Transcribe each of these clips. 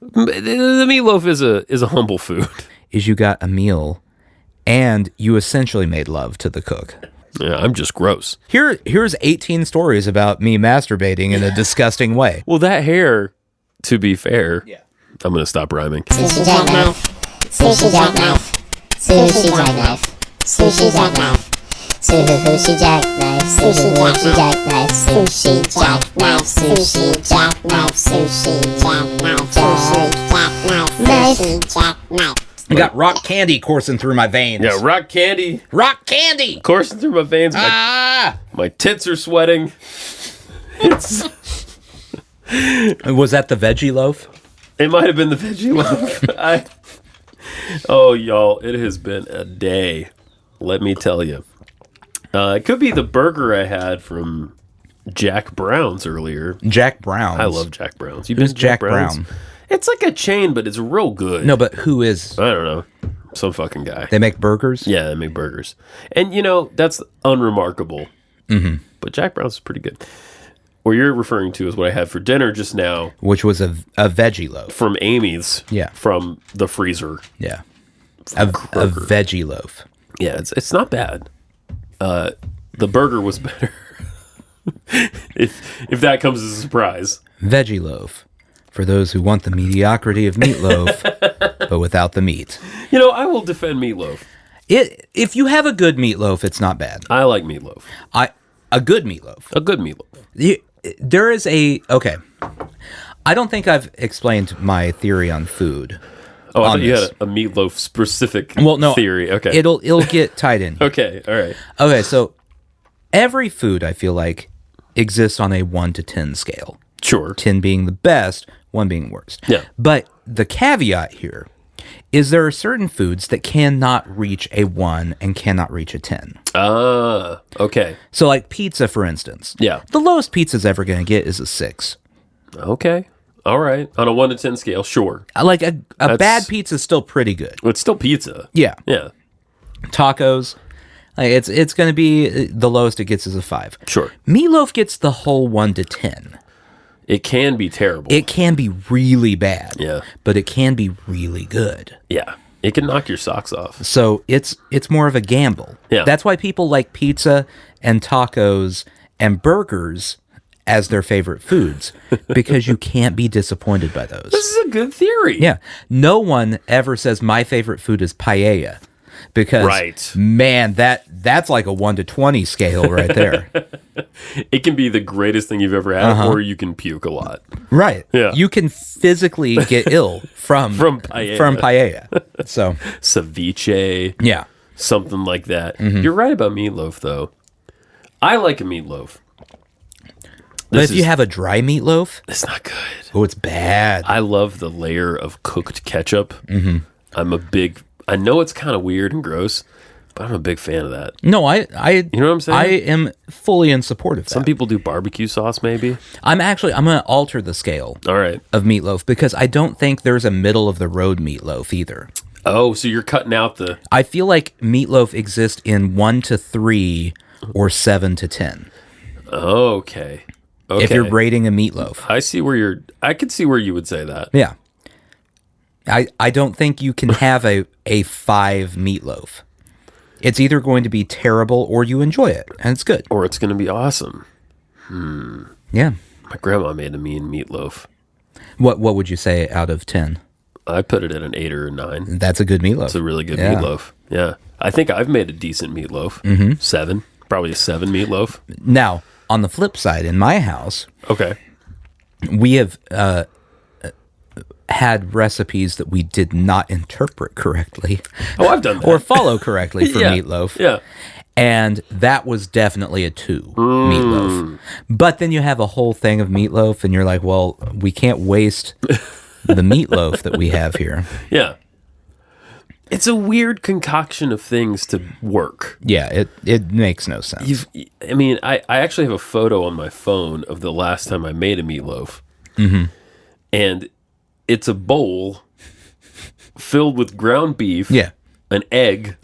The meatloaf is a humble food. Is you got a meal and you essentially made love to the cook. Yeah, I'm just gross. Here's 18 stories about me masturbating in a disgusting way. Well, that hair, to be fair, Yeah. I'm going to stop rhyming. Sushi jackknife, sushi jackknife, sushi jackknife, sushi jackknife, sushi jackknife, sushi jackknife, sushi jackknife, sushi jackknife, sushi jackknife, sushi jackknife. I got rock candy coursing through my veins. Yeah, rock candy Rock candy! coursing through my veins. Ah! My tits are sweating. It's... Was that the veggie loaf? It might have been the Veggie Loaf. Oh, y'all, it has been a day. Let me tell you. It could be the burger I had from Jack Brown's earlier. Jack Brown's. I love Jack Brown's. Who's Jack Brown? It's like a chain, but it's real good. No, but who is? I don't know. Some fucking guy. They make burgers? Yeah, they make burgers. And, that's unremarkable. Mm-hmm. But Jack Brown's is pretty good. What you're referring to is what I had for dinner just now. Which was a veggie loaf. From Amy's. Yeah. From the freezer. Yeah. A veggie loaf. Yeah, it's not bad. The burger was better. if that comes as a surprise. Veggie loaf. For those who want the mediocrity of meatloaf, but without the meat. I will defend meatloaf. If you have a good meatloaf, it's not bad. I like meatloaf. A good meatloaf. A good meatloaf. There is okay. I don't think I've explained my theory on food. Oh, I thought you had a meatloaf specific theory. Okay. It'll get tied in. Okay, all right. Okay, so every food I feel like exists on a 1 to 10 scale. Sure. 10 being the best, 1 being worst. Yeah. But the caveat here is there are certain foods that cannot reach a 1 and cannot reach a 10. Ah, okay. So like pizza, for instance. Yeah. The lowest pizza's ever going to get is a 6. Okay. All right. On a 1 to 10 scale, sure. Like a bad pizza is still pretty good. It's still pizza. Yeah. Yeah. Tacos, like it's going to be the lowest it gets is a 5. Sure. Meatloaf gets the whole 1 to 10. It can be terrible. It can be really bad. Yeah. But it can be really good. Yeah. It can knock your socks off. So it's more of a gamble. Yeah. That's why people like pizza and tacos and burgers as their favorite foods, because you can't be disappointed by those. This is a good theory. Yeah. No one ever says my favorite food is paella. Because, man, that's like a 1 to 20 scale right there. It can be the greatest thing you've ever had, or you can puke a lot. Right. Yeah. You can physically get ill from paella. From paella. So ceviche. Yeah. Something like that. Mm-hmm. You're right about meatloaf, though. I like a meatloaf. But if you have a dry meatloaf, it's not good. Oh, it's bad. I love the layer of cooked ketchup. Mm-hmm. I know it's kind of weird and gross, but I'm a big fan of that. No, you know what I'm saying? I am fully in support of that. Some people do barbecue sauce, maybe. I'm going to alter the scale. All right. Of meatloaf, because I don't think there's a middle of the road meatloaf either. Oh, so you're cutting out I feel like meatloaf exists in 1 to 3 or 7 to 10. Okay. If you're rating a meatloaf. I could see where you would say that. Yeah. I don't think you can have a 5 meatloaf. It's either going to be terrible or you enjoy it, and it's good. Or it's going to be awesome. Yeah. My grandma made a mean meatloaf. What would you say out of 10? I put it at an 8 or a 9. That's a good meatloaf. It's a really good meatloaf. Yeah. I think I've made a decent meatloaf. Mm-hmm. 7. Probably a 7 meatloaf. Now, on the flip side, in my house, okay, we have had recipes that we did not interpret correctly. Oh, I've done that. Or follow correctly for meatloaf. Yeah. And that was definitely a 2 meatloaf. But then you have a whole thing of meatloaf, and you're like, well, we can't waste the meatloaf that we have here. Yeah. It's a weird concoction of things to work. Yeah, it makes no sense. I actually have a photo on my phone of the last time I made a meatloaf. Mm-hmm. And it's a bowl filled with ground beef, an egg,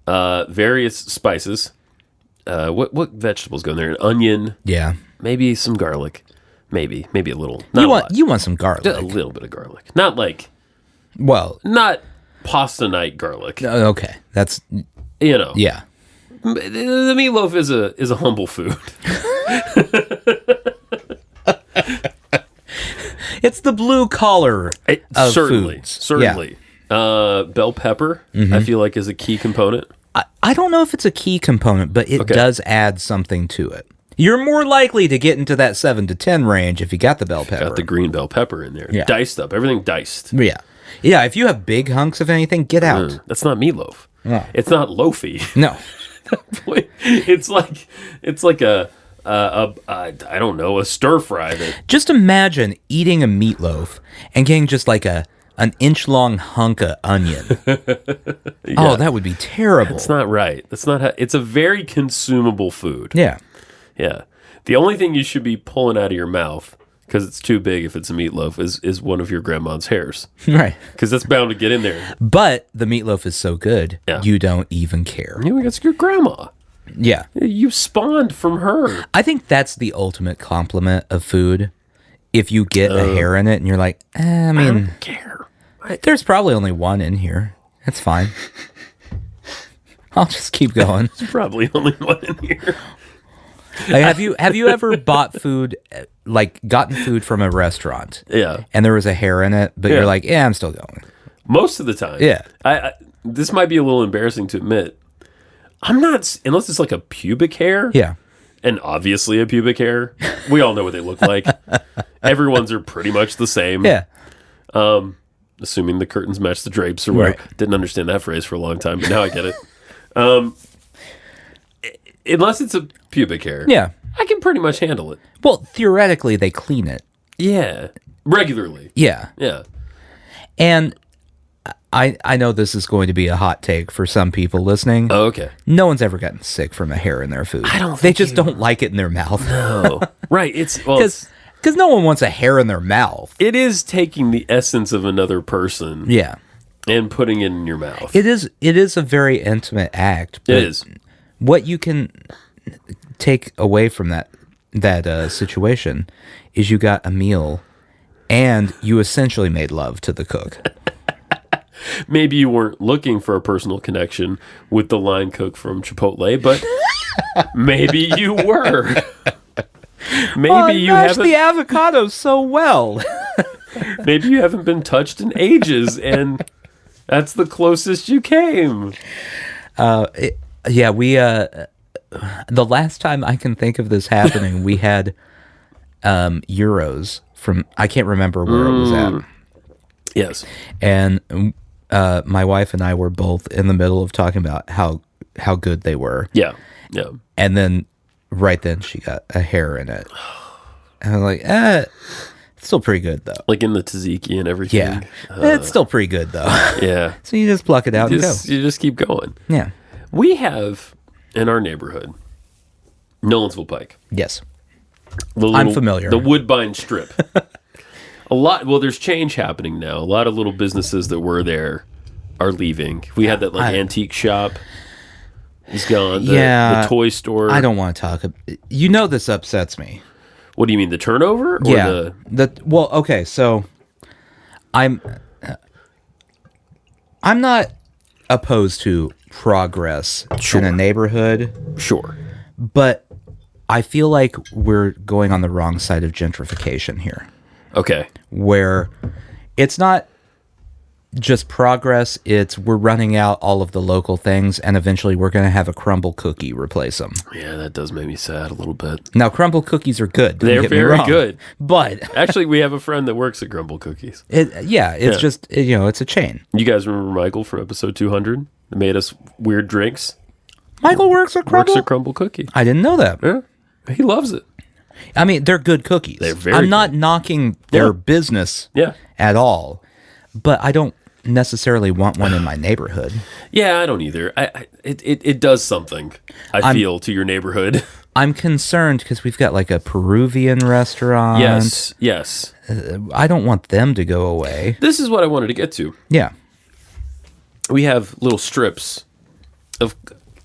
various spices. What vegetables go in there? An onion, maybe some garlic, maybe a little. You want some garlic. Just a little bit of garlic, not like Well, pasta night garlic. okay, that's Yeah. The meatloaf is a humble food. It's the blue collar of Certainly. foods. Bell pepper, I feel like, is a key component. I don't know if it's a key component, but it does add something to it. You're more likely to get into that 7 to 10 range if you got the bell pepper. Got the green bell pepper in there. Yeah. Diced up. Everything diced. Yeah. Yeah, if you have big hunks of anything, get out. That's not meatloaf. No. It's not loafy. No. It's like a I don't know, a stir fry that Just imagine eating a meatloaf and getting just like an inch-long hunk of onion. Oh, that would be terrible. it's not right. That's not how, it's a very consumable food. Yeah. Yeah. The only thing you should be pulling out of your mouth, because it's too big if it's a meatloaf, is one of your grandma's hairs. Right. Because that's bound to get in there. But the meatloaf is so good, you don't even care. It's your grandma. Yeah. You spawned from her. I think that's the ultimate compliment of food. If you get a hair in it and you're like, I mean, I don't care. there's probably only one in here. That's fine. I'll just keep going. There's probably only one in here. Like, have you ever bought food, like gotten food from a restaurant? Yeah. And there was a hair in it, but you're like, yeah, I'm still going. Most of the time. Yeah. I this might be a little embarrassing to admit. I'm not, unless it's like a pubic hair. Yeah. And obviously a pubic hair. We all know what they look like. Everyone's are pretty much the same. Yeah. Assuming the curtains match the drapes or whatever. Right. Didn't understand that phrase for a long time, but now I get it. Unless it's a pubic hair. Yeah. I can pretty much handle it. Well, theoretically, they clean it. Yeah. Regularly. Yeah. Yeah. And I know this is going to be a hot take for some people listening. Oh, okay. No one's ever gotten sick from a hair in their food. I don't They think just don't like it in their mouth. Oh. Right. Because no one wants a hair in their mouth. It is taking the essence of another person Yeah. and putting it in your mouth. It is a very intimate act. But It is. What you can take away from that situation is you got a meal and you essentially made love to the cook. Maybe you weren't looking for a personal connection with the line cook from Chipotle, but maybe you were. Maybe you mashed haven't. the avocado so well. Maybe you haven't been touched in ages, and that's the closest you came. Yeah, we the last time I can think of this happening, we had euros from, I can't remember where it was at. Yes. And my wife and I were both in the middle of talking about how good they were. Yeah. Yeah. And then right then she got a hair in it. And I'm like, it's still pretty good though. Like in the tzatziki and everything. Yeah. It's still pretty good though. Yeah. So you just pluck it out and go. You just keep going. Yeah. We have in our neighborhood, Nolensville Pike. Yes. I'm familiar. The Woodbine Strip. There's change happening now. A lot of little businesses that were there are leaving. We had that antique shop. He's gone. The toy store. I don't want to talk. You know this upsets me. What do you mean, the turnover? Or Yeah. Well, okay, so I'm not opposed to progress in a neighborhood. Sure. But I feel like we're going on the wrong side of gentrification here. Okay. Where it's not just progress, it's we're running out all of the local things and eventually we're going to have a crumble cookie replace them. Yeah, that does make me sad a little bit. Now, crumble cookies are good. Don't They're get me very wrong. good. But Actually, we have a friend that works at Grumble Cookies. it's just, it's a chain. You guys remember Michael from episode 200? That made us weird drinks? Michael works at Crumble? Works at Crumble Cookie. I didn't know that. Yeah. He loves it. I mean, they're good cookies. They're very I'm not knocking their business at all, but I don't necessarily want one in my neighborhood. Yeah, I don't either. It does something, I feel, to your neighborhood. I'm concerned because we've got like a Peruvian restaurant. Yes. I don't want them to go away. This is what I wanted to get to. Yeah. We have little strips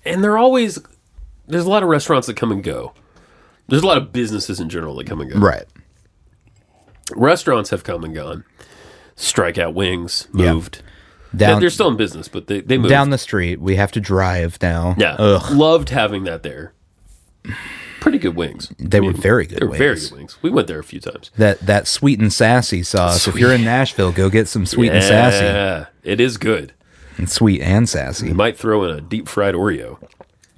and there's a lot of restaurants that come and go. There's a lot of businesses in general that come and go. Right. Restaurants have come and gone. Strikeout Wings moved. They're still in business, but they moved. Down the street. We have to drive now. Yeah. Ugh. Loved having that there. Pretty good wings. They were very good wings. Very good wings. We went there a few times. That sweet and sassy sauce. If you're in Nashville, go get some sweet and sassy. Yeah, it is good. And sweet and sassy. You might throw in a deep fried Oreo.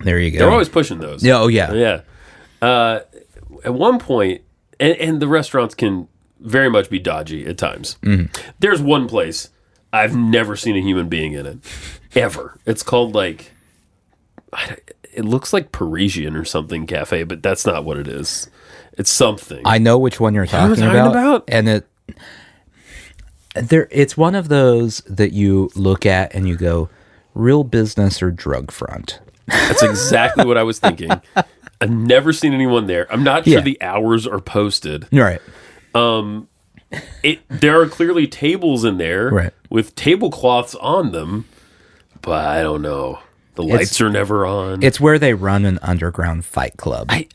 There you go. They're always pushing those. Yeah, oh yeah. Yeah. At one point, and the restaurants can very much be dodgy at times. There's one place I've never seen a human being in it. Ever. It's called it looks like Parisian or something cafe, but that's not what it is. It's something. I know which one you're talking about. And it's one of those that you look at and you go, real business or drug front. That's exactly what I was thinking. I've never seen anyone there. I'm not sure the hours are posted. Right. There are clearly tables in there with tablecloths on them, but I don't know. The lights are never on. It's where they run an underground fight club. Right?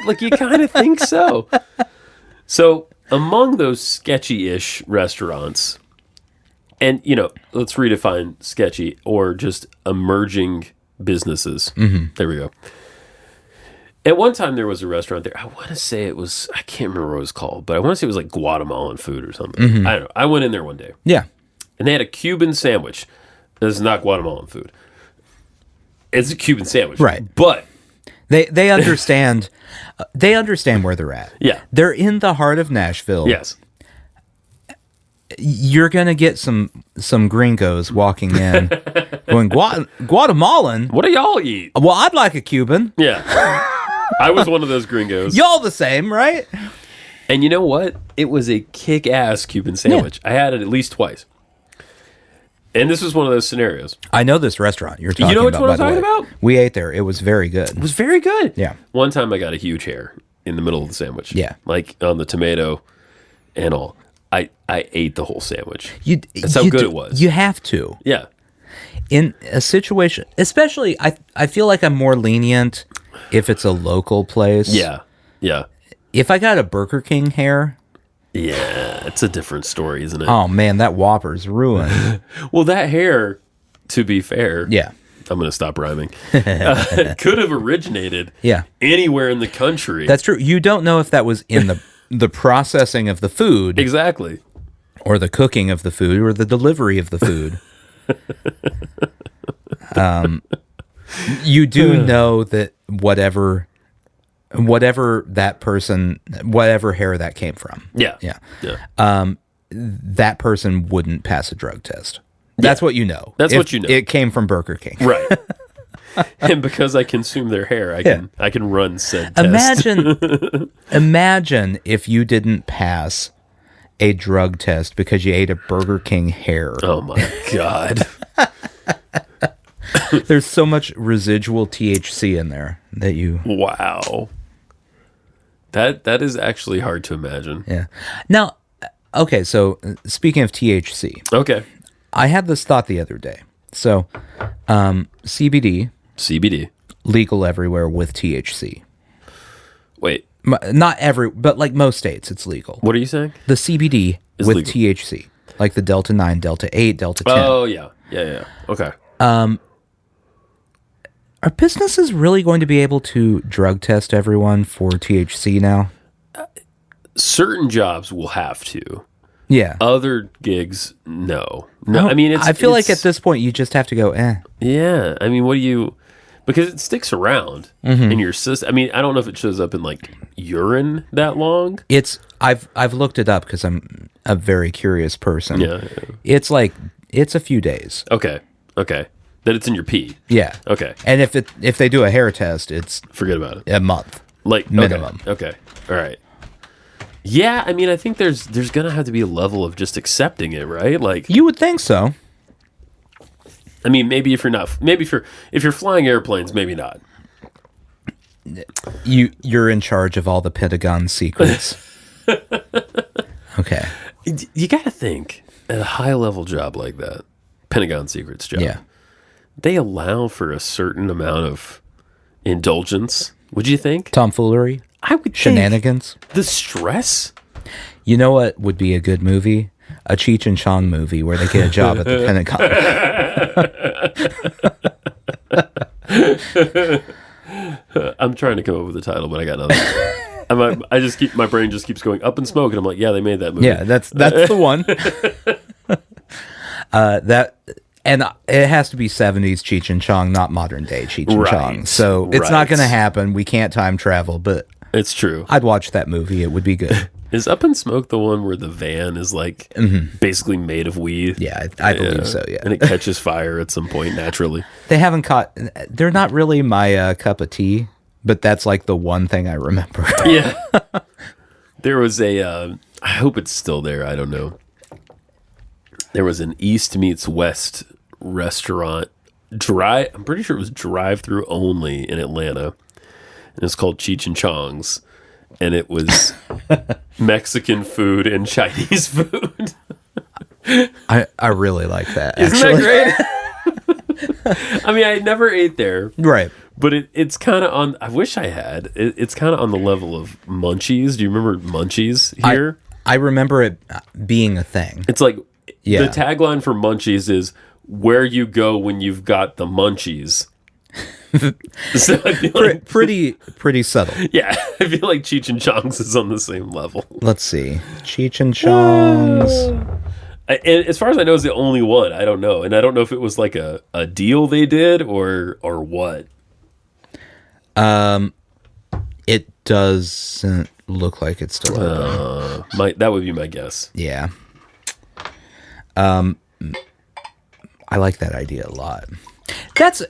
Like you kind of think so. So among those sketchy-ish restaurants, and let's redefine sketchy or just emerging businesses. There we go. At one time, there was a restaurant there. I want to say it was, I can't remember what it was called, but I want to say it was like Guatemalan food or something. I don't know. I went in there one day. Yeah. And they had a Cuban sandwich. This is not Guatemalan food. It's a Cuban sandwich. Right. But they understand they understand where they're at. Yeah. They're in the heart of Nashville. Yes. You're going to get some gringos walking in going, Guatemalan? What do y'all eat? Well, I'd like a Cuban. Yeah. I was one of those gringos. Y'all the same, right? And you know what? It was a kick-ass Cuban sandwich. I had it at least twice. And this was one of those scenarios. I know this restaurant you're talking about. You know which one I'm talking about? We ate there. It was very good. It was very good. Yeah. One time I got a huge hair in the middle of the sandwich. Yeah. Like on the tomato and all. I ate the whole sandwich. That's how good it was. You have to. Yeah. In a situation, especially, I feel like I'm more lenient if it's a local place. Yeah. Yeah. If I got a Burger King hair... Yeah, it's a different story, isn't it? Oh, man, that Whopper's ruined. Well, that hair, to be fair... Yeah. I'm going to stop rhyming. Could have originated anywhere in the country. That's true. You don't know if that was in the processing of the food. Exactly. Or the cooking of the food, or the delivery of the food. You do know that whatever that person, whatever hair that came from. Yeah. Yeah. That person wouldn't pass a drug test. That's what you know. That's what you know. It came from Burger King. Right. And because I consume their hair, I can run said test. Imagine if you didn't pass a drug test because you ate a Burger King hair. Oh my God. There's so much residual THC in there that you... Wow. That is actually hard to imagine. Yeah. Now, okay, so speaking of THC. Okay. I had this thought the other day. So, CBD. Legal everywhere with THC. Wait. Not but like most states, it's legal. What are you saying? The CBD is with legal. THC. Like the Delta 9, Delta 8, Delta 10. Oh, yeah. Yeah. Okay. Are businesses really going to be able to drug test everyone for THC now? Certain jobs will have to. Yeah. Other gigs, no. I mean, I feel like at this point you just have to go, Yeah. I mean, what do you... Because it sticks around in your system. I mean, I don't know if it shows up in like urine that long. I've looked it up because I'm a very curious person. Yeah. It's a few days. Okay. That it's in your pee. Yeah. Okay. And if they do a hair test, it's forget about it. A month. Like minimum. Okay. All right. Yeah, I mean, I think there's gonna have to be a level of just accepting it, right? Like you would think so. I mean, maybe if you're flying airplanes, maybe not. You're in charge of all the Pentagon secrets. Okay. You got to think at a high level job like that, Pentagon secrets job. Yeah. They allow for a certain amount of indulgence. Would you think? Tomfoolery. I would shenanigans. Think the stress You know what would be a good movie? A Cheech and Chong movie where they get a job at the Pentagon. I'm trying to come up with a title, but I got nothing. My brain just keeps going up in smoke, and I'm like, yeah, they made that movie. Yeah, that's the one. And it has to be 70s Cheech and Chong, not modern day Cheech and Chong. So it's not going to happen. We can't time travel, but it's true. I'd watch that movie. It would be good. Is Up in Smoke the one where the van is like basically made of weed? Yeah, I believe so, yeah. And it catches fire at some point naturally. They're not really my cup of tea, but that's like the one thing I remember. Yeah. There was I hope it's still there, I don't know. There was an East meets West restaurant, I'm pretty sure it was drive-through only in Atlanta. And it's called Cheech and Chong's. And it was Mexican food and Chinese food. I really like that. Isn't that great? I mean, I never ate there. Right. But it's kind of on, I wish I had. It's kind of on the level of Munchies. Do you remember Munchies here? I remember it being a thing. It's like, the tagline for Munchies is, where you go when you've got the munchies. So I feel like, pretty subtle. Yeah, I feel like Cheech and Chong's is on the same level. Let's see. Cheech and Chong's. And as far as I know, it's the only one. I don't know. And I don't know if it was like a deal they did or what. It doesn't look like it's still open. That would be my guess. Yeah. I like that idea a lot.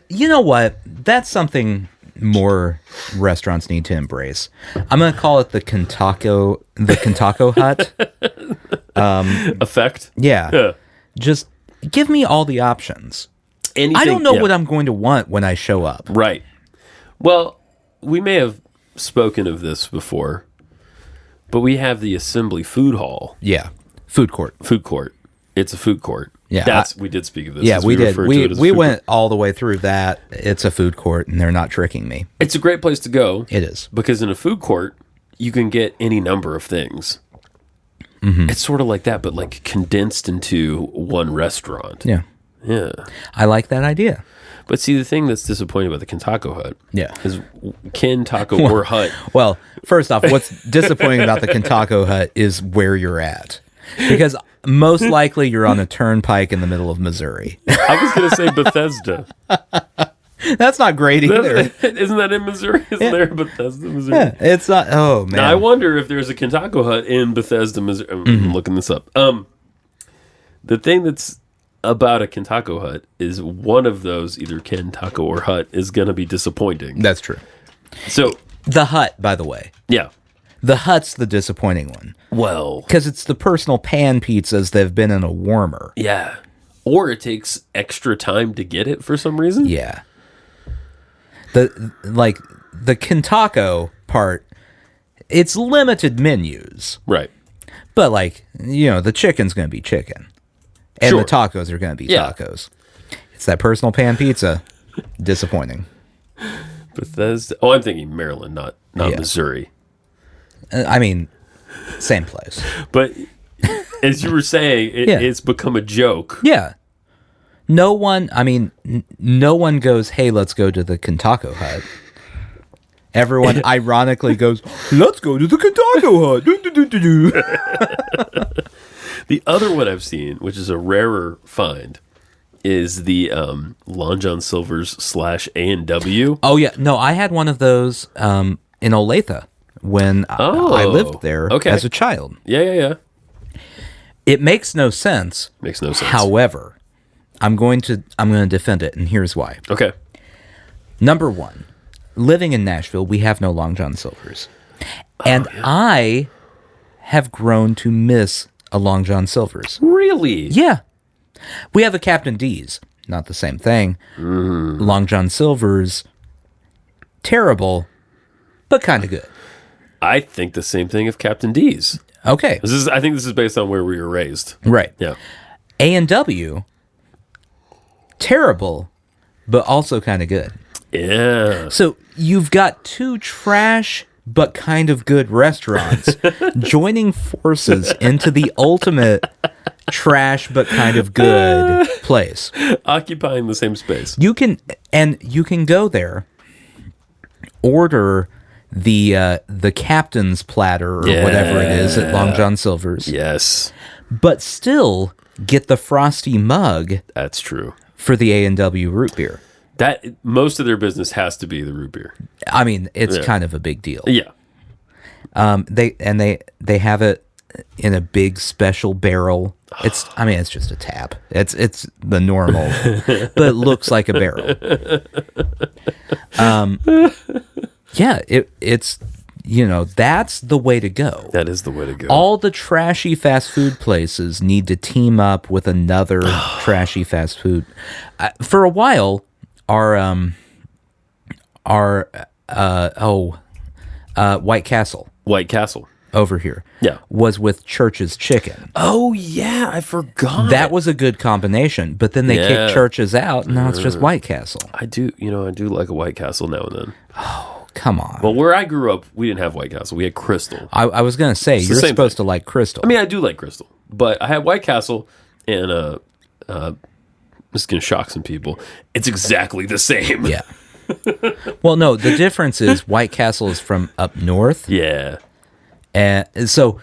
You know what? That's something more restaurants need to embrace. I'm going to call it the KenTacoHut effect. Yeah. Just give me all the options. Anything, I don't know what I'm going to want when I show up. Right. Well, we may have spoken of this before, but we have the Assembly Food Hall. Yeah. Food court. It's a food court. Yeah, we did speak of this. Yeah, we did. We went court. all the way through that. It's a food court, and they're not tricking me. It's a great place to go. It is. Because in a food court, you can get any number of things. Mm-hmm. It's sort of like that, but like condensed into one restaurant. Yeah. Yeah. I like that idea. But see, the thing that's disappointing about the KenTacoHut is KenTacoHut. Well, first off, what's disappointing about the KenTacoHut is where you're at. Because most likely you're on a turnpike in the middle of Missouri. I was going to say Bethesda. That's not great either. Isn't that in Missouri? Isn't there a Bethesda, Missouri? Yeah, it's not. Oh, man. Now, I wonder if there's a KenTacoHut in Bethesda, Missouri. I'm looking this up. The thing that's about a KenTacoHut is one of those, either KenTaco or Hut, is going to be disappointing. That's true. So the Hut, by the way. Yeah. The Hut's the disappointing one. Well, because it's the personal pan pizzas that have been in a warmer. Yeah. Or it takes extra time to get it for some reason. Yeah. The KenTaco part, it's limited menus. Right. But the chicken's going to be chicken. And the tacos are going to be tacos. It's that personal pan pizza. Disappointing. Bethesda. Oh, I'm thinking Maryland, not Missouri. I mean, same place. But as you were saying, it's become a joke. Yeah. No one goes, hey, let's go to the KenTacoHut. Everyone ironically goes, let's go to the KenTacoHut. The other one I've seen, which is a rarer find, is the Long John Silver's / A&W. Oh, yeah. No, I had one of those in Olathe when I lived there as a child. Yeah. It makes no sense. However, I'm going to defend it, and here's why. Okay. Number one, living in Nashville, we have no Long John Silver's. And I have grown to miss a Long John Silver's. Really? Yeah. We have a Captain D's. Not the same thing. Long John Silver's, terrible, but kind of good. I think the same thing of Captain D's. Okay. I think this is based on where we were raised. Right. Yeah. A&W, terrible, but also kind of good. Yeah. So you've got two trash but kind of good restaurants joining forces into the ultimate trash but kind of good place. Occupying the same space. You can go there, order the captain's platter or whatever it is at Long John Silver's. Yes. But still get the frosty mug. That's true. For the A&W root beer. That most of their business has to be the root beer. I mean, it's kind of a big deal. Yeah. They have it in a big special barrel. It's just a tap. It's the normal, but it looks like a barrel. It's that's the way to go. That is the way to go. All the trashy fast food places need to team up with another trashy fast food. For a while, White Castle over here, was with Church's Chicken. Oh yeah, I forgot. That was a good combination, but then they kicked Church's out, and now it's just White Castle. I do like a White Castle now and then. Oh, come on. Well, where I grew up, we didn't have White Castle. We had Crystal. I was gonna say you're supposed to like Crystal. I mean, I do like Crystal, but I had White Castle, and this is gonna shock some people. It's exactly the same. Yeah. Well, no, the difference is White Castle is from up north. Yeah. And so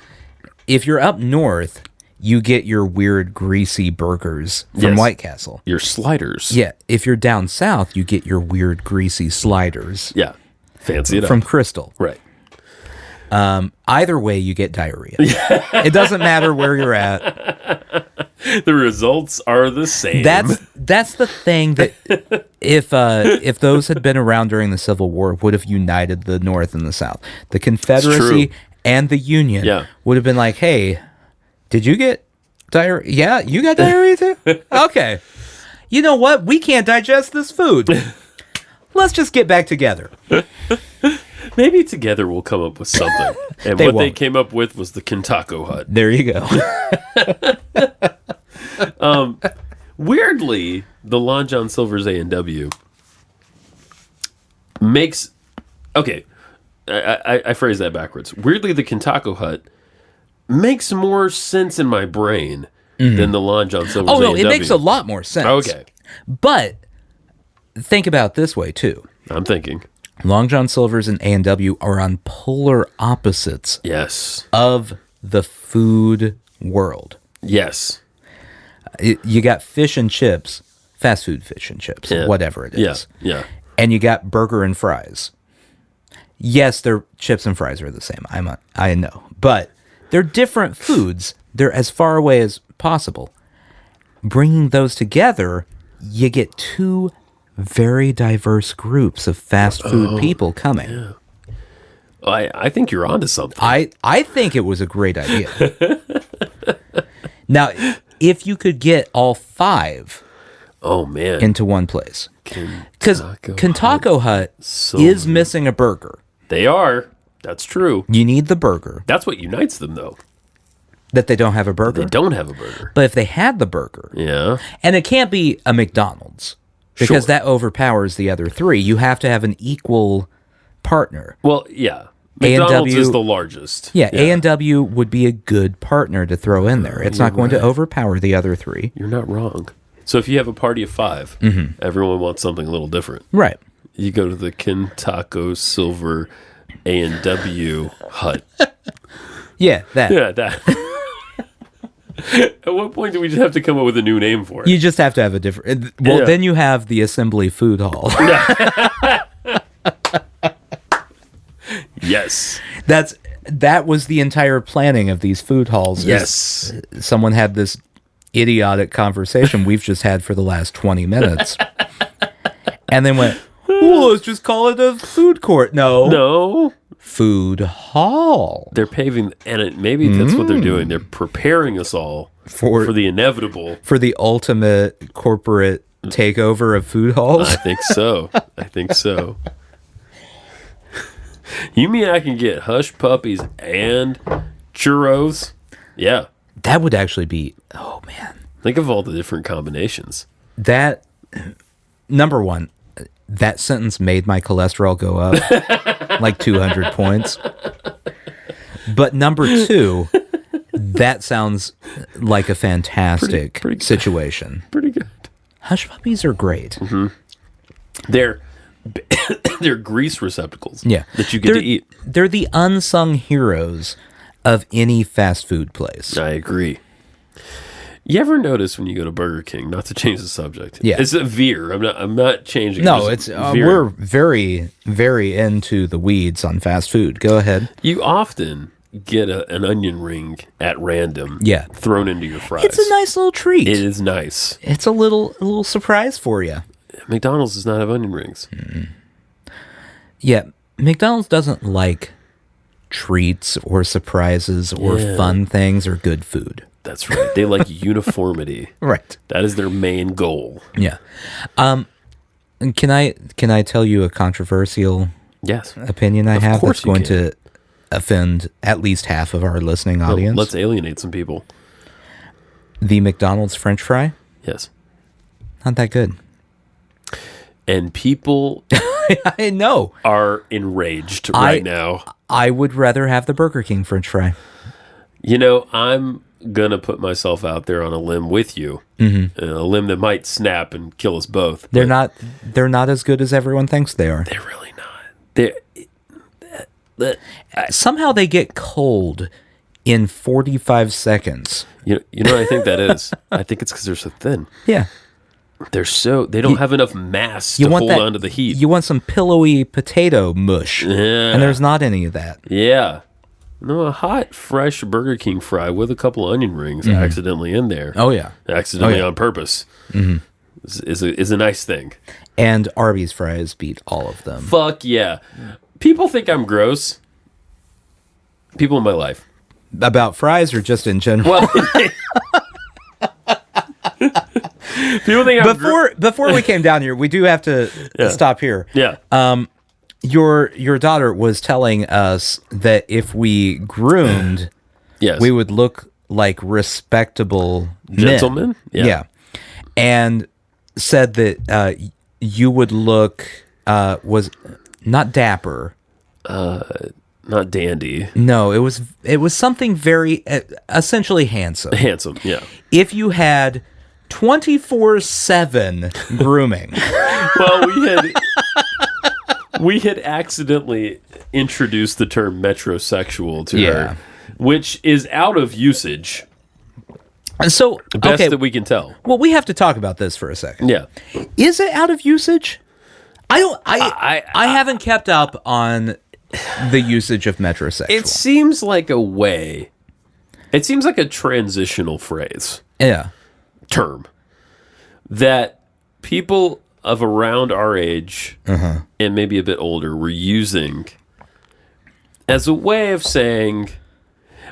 if you're up north, you get your weird greasy burgers from White Castle. Your sliders. Yeah. If you're down south, you get your weird greasy sliders. Yeah. Fancy it from up. Crystal. Right. Either way, you get diarrhea. It doesn't matter where you're at. The results are the same. That's the thing that if those had been around during the Civil War, would have united the North and the South. The Confederacy and the Union would have been like, hey, did you get diarrhea? Yeah, you got diarrhea too? Okay. You know what? We can't digest this food. Let's just get back together. Maybe together we'll come up with something. And they came up with was the KenTacoHut. There you go. Weirdly, the Long John Silver's A&W makes... Okay, I phrase that backwards. Weirdly, the KenTacoHut makes more sense in my brain than the Long John Silver's A&W. Oh, no, it makes a lot more sense. Okay. But think about it this way, too. I'm thinking. Long John Silver's and A&W are on polar opposites of the food world. Yes. You got fish and chips, fast food fish and chips, whatever it is. Yeah. And you got burger and fries. Yes, their chips and fries are the same. I know. But they're different foods. They're as far away as possible. Bringing those together, you get two very diverse groups of fast food people coming. Yeah. I think you're onto something. I think it was a great idea. Now, if you could get all five into one place. Because KenTacoHut is missing a burger. They are. That's true. You need the burger. That's what unites them, though. That they don't have a burger? They don't have a burger. But if they had the burger. Yeah. And it can't be a McDonald's. Because that overpowers the other three. You have to have an equal partner. Well, yeah. McDonald's is the largest. Yeah, A&W would be a good partner to throw in there. It's not going to overpower the other three. You're not wrong. So if you have a party of five, everyone wants something a little different. Right. You go to the KenTaco Silver A&W hut. Yeah, that. Yeah, that. At what point do we just have to come up with a new name for it? You just have to have a different... Well, then you have the Assembly Food Hall. Yes. That was the entire planning of these food halls. Yes. Someone had this idiotic conversation we've just had for the last 20 minutes. And then went, let's just call it a food court. No. Food hall. They're paving, and maybe that's what they're doing. They're preparing us all for the inevitable. For the ultimate corporate takeover of food halls? I think so. You mean I can get Hushpuppies and churros? Yeah. That would actually be, oh man. Think of all the different combinations. That, number one, that sentence made my cholesterol go up like 200 points. But number 2, that sounds like a fantastic pretty situation. Pretty good. Hushpuppies are great. Mm-hmm. They're grease receptacles. Yeah, that you get to eat. They're the unsung heroes of any fast food place. I agree. You ever notice when you go to Burger King? Not to change the subject. Yeah, it's a veer. I'm not changing. No, it's we're very, very into the weeds on fast food. Go ahead. You often get an onion ring at random. Yeah, thrown into your fries. It's a nice little treat. It is nice. It's a little surprise for you. McDonald's does not have onion rings. Mm-hmm. Yeah, McDonald's doesn't like treats or surprises or fun things or good food. That's right. They like uniformity. Right. That is their main goal. Yeah. Can I tell you a controversial opinion I have that's going to offend at least half of our listening audience? Let's alienate some people. The McDonald's French fry? Yes. Not that good. And people I know are enraged right now. I would rather have the Burger King French fry. You know, I'm gonna put myself out there on a limb with you, a limb that might snap and kill us both. They're not as good as everyone thinks they are. They're really not. Somehow they get cold in 45 seconds. You know what I think that is? I think it's because they're so thin. Yeah. They don't have enough mass to hold on to the heat. You want some pillowy potato mush. Yeah. And there's not any of that. Yeah. No, a hot, fresh Burger King fry with a couple onion rings accidentally in there. Oh, yeah. Accidentally on purpose. Is a nice thing. And Arby's fries beat all of them. Fuck yeah. People think I'm gross. People in my life. About fries or just in general? Well, people think I'm before we came down here, we do have to stop here. Yeah. Your daughter was telling us that if we groomed, we would look like respectable gentlemen. Men. Yeah. And said that you would look was not dapper. Not dandy. No, it was something very essentially handsome. Handsome, yeah. If you had 24/7 grooming. Well, we had accidentally introduced the term metrosexual to her, which is out of usage. So, best that we can tell. Well, we have to talk about this for a second. Yeah. Is it out of usage? I haven't kept up on the usage of metrosexual. It seems like a way. It seems like a transitional phrase. Yeah. Term that people of around our age and maybe a bit older were using as a way of saying,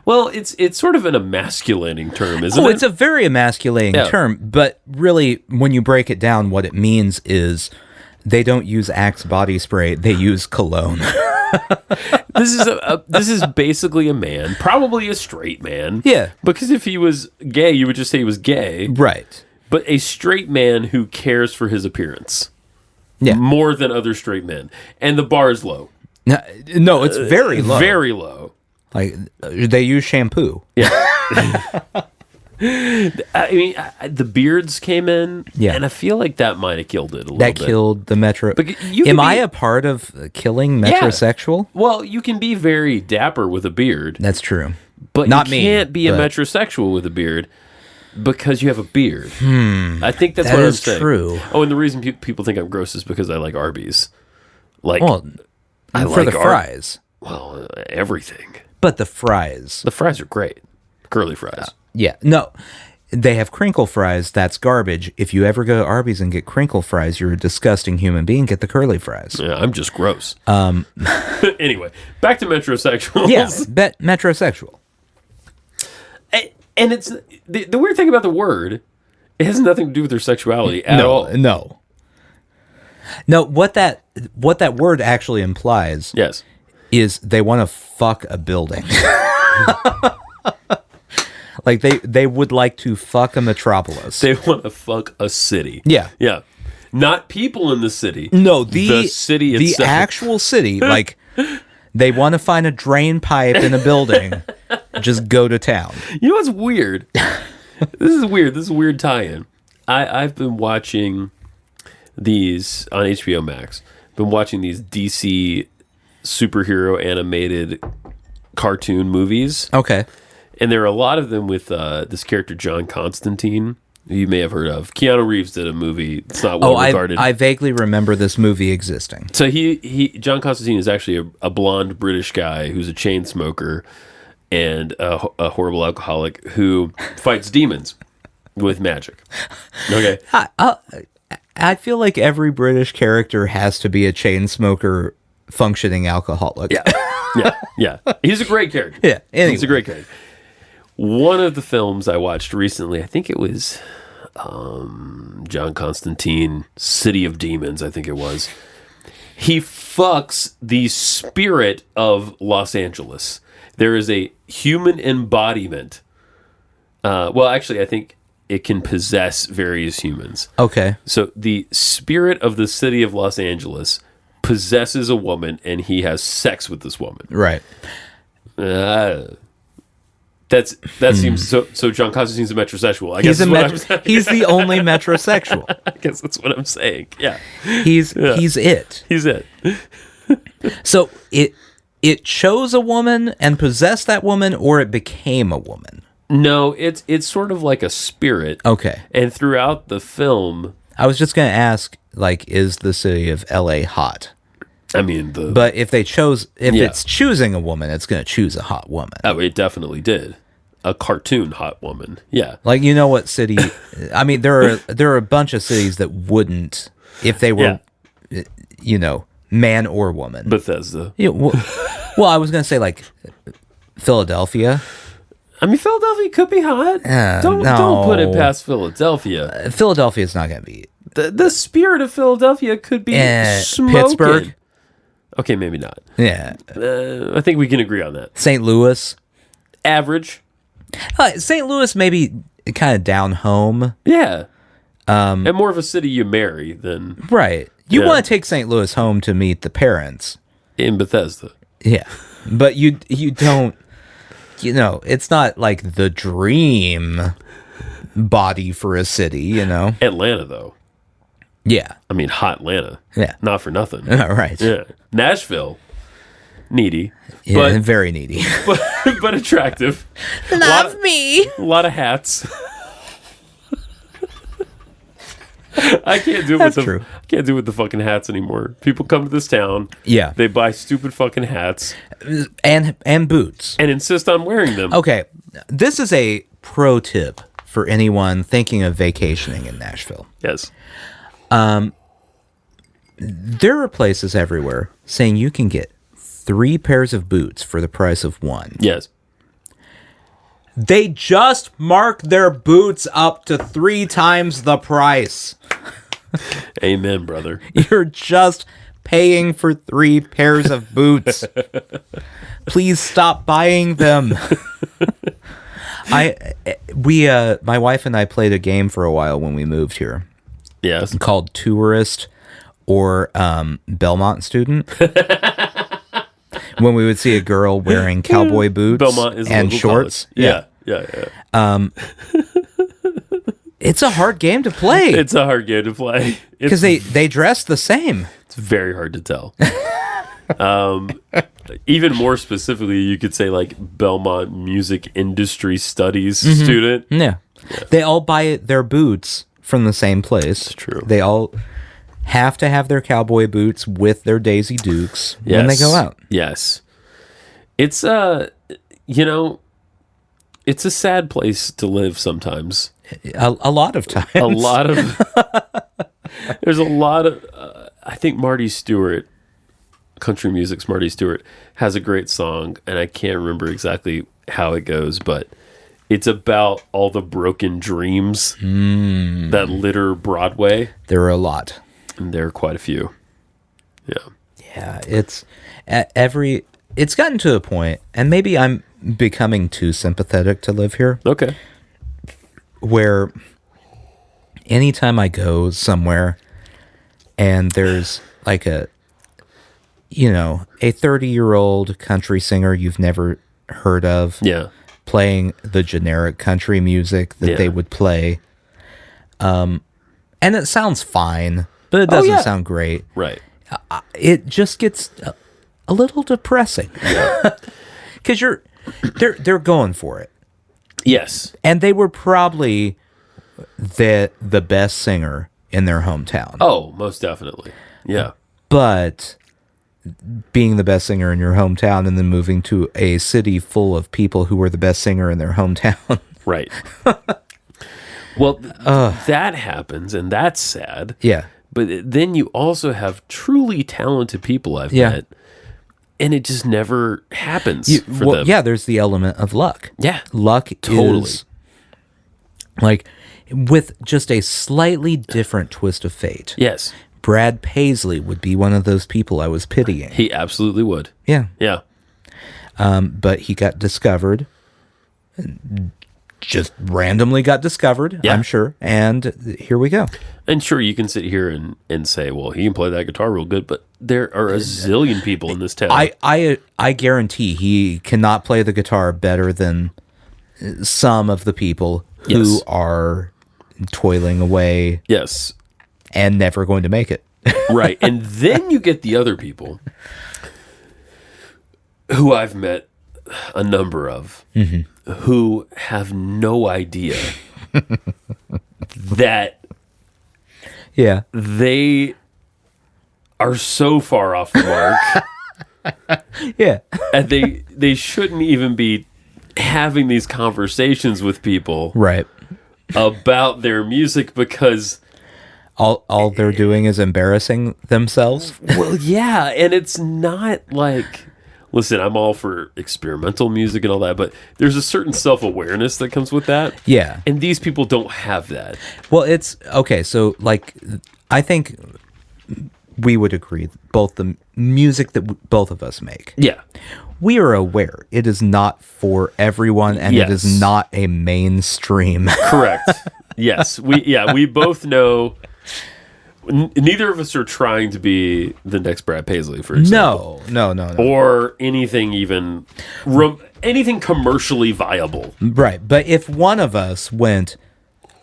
well, it's sort of an emasculating term, isn't it? It's a very emasculating term, but really, when you break it down, what it means is they don't use Axe body spray; they use cologne. This is basically a man, probably a straight man. Yeah. Because if he was gay, you would just say he was gay. Right. But a straight man who cares for his appearance. Yeah. More than other straight men. And the bar is low. No, it's very low. Very low. Like, they use shampoo. Yeah. I mean, the beards came in, and I feel like that might have killed it a little bit. That killed the metro. Am I a part of killing metrosexual? Yeah. Well, you can be very dapper with a beard. That's true. But you can't be a metrosexual with a beard because you have a beard. I think that's what I'm saying. That is true. Oh, and the reason people think I'm gross is because I like Arby's. Like, I like the fries. Well, everything. But the fries. The fries are great. Curly fries. Yeah. No, they have crinkle fries. That's garbage. If you ever go to Arby's and get crinkle fries, you're a disgusting human being. Get the curly fries. Yeah, I'm just gross. Anyway, back to metrosexuals. Yeah, metrosexual. And it's the weird thing about the word, it has nothing to do with their sexuality at all. No, what that word actually implies is they want to fuck a building. Like they would like to fuck a metropolis. They want to fuck a city. Yeah. Yeah. Not people in the city. No, the city the itself. actual city. Like, they want to find a drain pipe in a building. Just go to town. You know what's weird? This is weird. This is a weird tie-in. I've been watching these on HBO Max. Been watching these DC superhero animated cartoon movies. Okay. And there are a lot of them with this character, John Constantine, who you may have heard of. Keanu Reeves did a movie. It's not well regarded. I vaguely remember this movie existing. So John Constantine is actually a blonde British guy who's a chain smoker and a horrible alcoholic who fights demons with magic. Okay. I feel like every British character has to be a chain smoker functioning alcoholic. Yeah. He's a great character. Yeah. Anyway. He's a great character. One of the films I watched recently, I think it was John Constantine, City of Demons, I think it was. He fucks the spirit of Los Angeles. There is a human embodiment. Actually, I think it can possess various humans. Okay. So the spirit of the city of Los Angeles possesses a woman, and he has sex with this woman. Right. That seems so. John Constantine's a metrosexual. I guess he's the only metrosexual. I guess that's what I'm saying. Yeah, he's it. He's it. So it chose a woman and possessed that woman, or it became a woman. No, it's sort of like a spirit. Okay. And throughout the film, I was just going to ask, like, is the city of LA hot? I mean, but if it's choosing a woman, it's going to choose a hot woman. Oh, it definitely did. A cartoon hot woman. Yeah. Like, you know what city? I mean, there are a bunch of cities that wouldn't, if they were, man or woman. Bethesda. Yeah, well, I was going to say, like, Philadelphia. I mean, Philadelphia could be hot. Don't put it past Philadelphia. Philadelphia's not going to be. The spirit of Philadelphia could be smoking. Pittsburgh. Okay, maybe not. Yeah. I think we can agree on that. St. Louis. Average. St. Louis maybe kind of down home. Yeah. And more of a city you marry than... Right. You want to take St. Louis home to meet the parents. In Bethesda. Yeah. But you don't... it's not like the dream body for a city, Atlanta, though. Yeah. I mean, hot Atlanta. Yeah. Not for nothing. All right. Yeah. Nashville. Needy. Yeah, but, very needy. But attractive. Love me. A lot of hats. I can't do it That's true. I can't do it with the fucking hats anymore. People come to this town. Yeah. They buy stupid fucking hats. And boots. And insist on wearing them. Okay. This is a pro tip for anyone thinking of vacationing in Nashville. Yes. There are places everywhere saying you can get 3 pairs of boots for the price of 1. Yes. They just mark their boots up to 3 times the price. Amen, brother. You're just paying for 3 pairs of boots. Please stop buying them. My wife and I played a game for a while when we moved here. Yes. Called Tourist or Belmont Student. When we would see a girl wearing cowboy boots and shorts. Yeah. It's a hard game to play. It's a hard game to play. Because they dress the same. It's very hard to tell. Even more specifically, you could say like Belmont Music Industry Studies student. Yeah. They all buy their boots from the same place. It's true. They all have to have their cowboy boots with their Daisy Dukes when they go out. Yes. It's it's a sad place to live sometimes. A lot of times. There's a lot of I think Marty Stewart, country music's Marty Stewart, has a great song, and I can't remember exactly how it goes, but it's about all the broken dreams that litter Broadway. There are a lot. And there are quite a few. Yeah. Yeah, it's gotten to a point, and maybe I'm becoming too sympathetic to live here. Okay. Where anytime I go somewhere, and there's like a 30-year-old country singer you've never heard of. Yeah. Playing the generic country music that they would play. And it sounds fine, but it doesn't sound great. Right. It just gets a little depressing. Because they're going for it. Yes. And they were probably the best singer in their hometown. Oh, most definitely. Yeah. But being the best singer in your hometown and then moving to a city full of people who were the best singer in their hometown. Right. Well, that happens, and that's sad. Yeah. But then you also have truly talented people I've met, and it just never happens for them. Yeah, there's the element of luck. Yeah. Luck is like with just a slightly different twist of fate. Yes. Brad Paisley would be one of those people I was pitying. He absolutely would. Yeah. Yeah. But he got discovered. Just randomly got discovered, I'm sure. And here we go. And sure, you can sit here and say, well, he can play that guitar real good, but there are a zillion people in this town. I guarantee he cannot play the guitar better than some of the people who are toiling away. Yes. And never going to make it. Right. And then you get the other people who I've met a number of who have no idea that they are so far off the mark. Yeah. And they shouldn't even be having these conversations with people about their music because all they're doing is embarrassing themselves. Well, yeah, and it's not like, listen, I'm all for experimental music and all that, but there's a certain self-awareness that comes with that. Yeah. And these people don't have that. Well, it's okay, so like I think we would agree both the music that both of us make. Yeah. We are aware it is not for everyone and it is not a mainstream. Correct. Yes. We both know neither of us are trying to be the next Brad Paisley, for example. No. Or anything even anything commercially viable. Right. But if one of us went,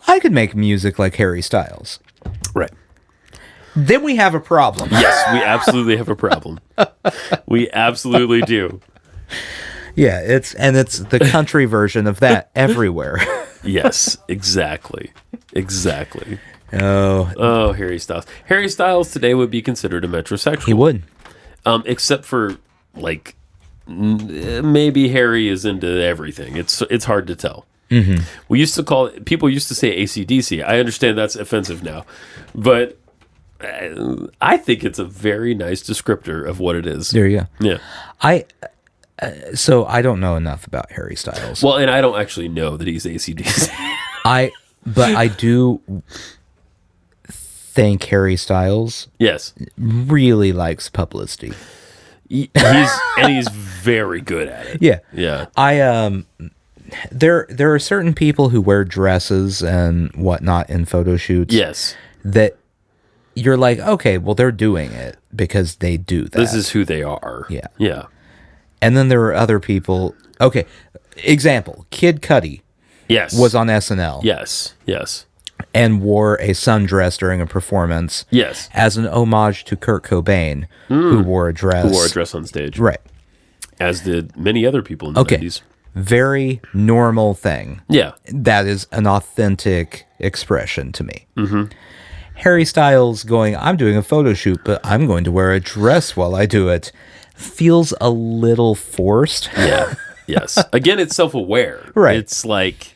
I could make music like Harry Styles. Right. Then we have a problem. Yes, we absolutely have a problem. We absolutely do. Yeah, it's the country version of that everywhere. Yes, exactly. Exactly. Oh, Harry Styles. Harry Styles today would be considered a metrosexual. He would. Except for, like, maybe Harry is into everything. It's hard to tell. Mm-hmm. People used to say AC/DC. I understand that's offensive now. But I think it's a very nice descriptor of what it is. There you go. Yeah. So I don't know enough about Harry Styles. Well, and I don't actually know that he's AC/DC. But I do think Harry Styles really likes publicity. He's very good at it. Yeah. Yeah. There are certain people who wear dresses and whatnot in photo shoots. Yes. That you're like, okay, well, they're doing it because they do that. This is who they are. Yeah. Yeah. And then there are other people. Okay. Example, Kid Cudi. Yes. Was on SNL. Yes. Yes. And wore a sundress during a performance. Yes. As an homage to Kurt Cobain, who wore a dress. Who wore a dress on stage. Right. As did many other people in the 90s. Very normal thing. Yeah. That is an authentic expression to me. Mm-hmm. Harry Styles going, I'm doing a photo shoot, but I'm going to wear a dress while I do it, feels a little forced. Yeah. Yes. Again, it's self-aware. Right. It's like...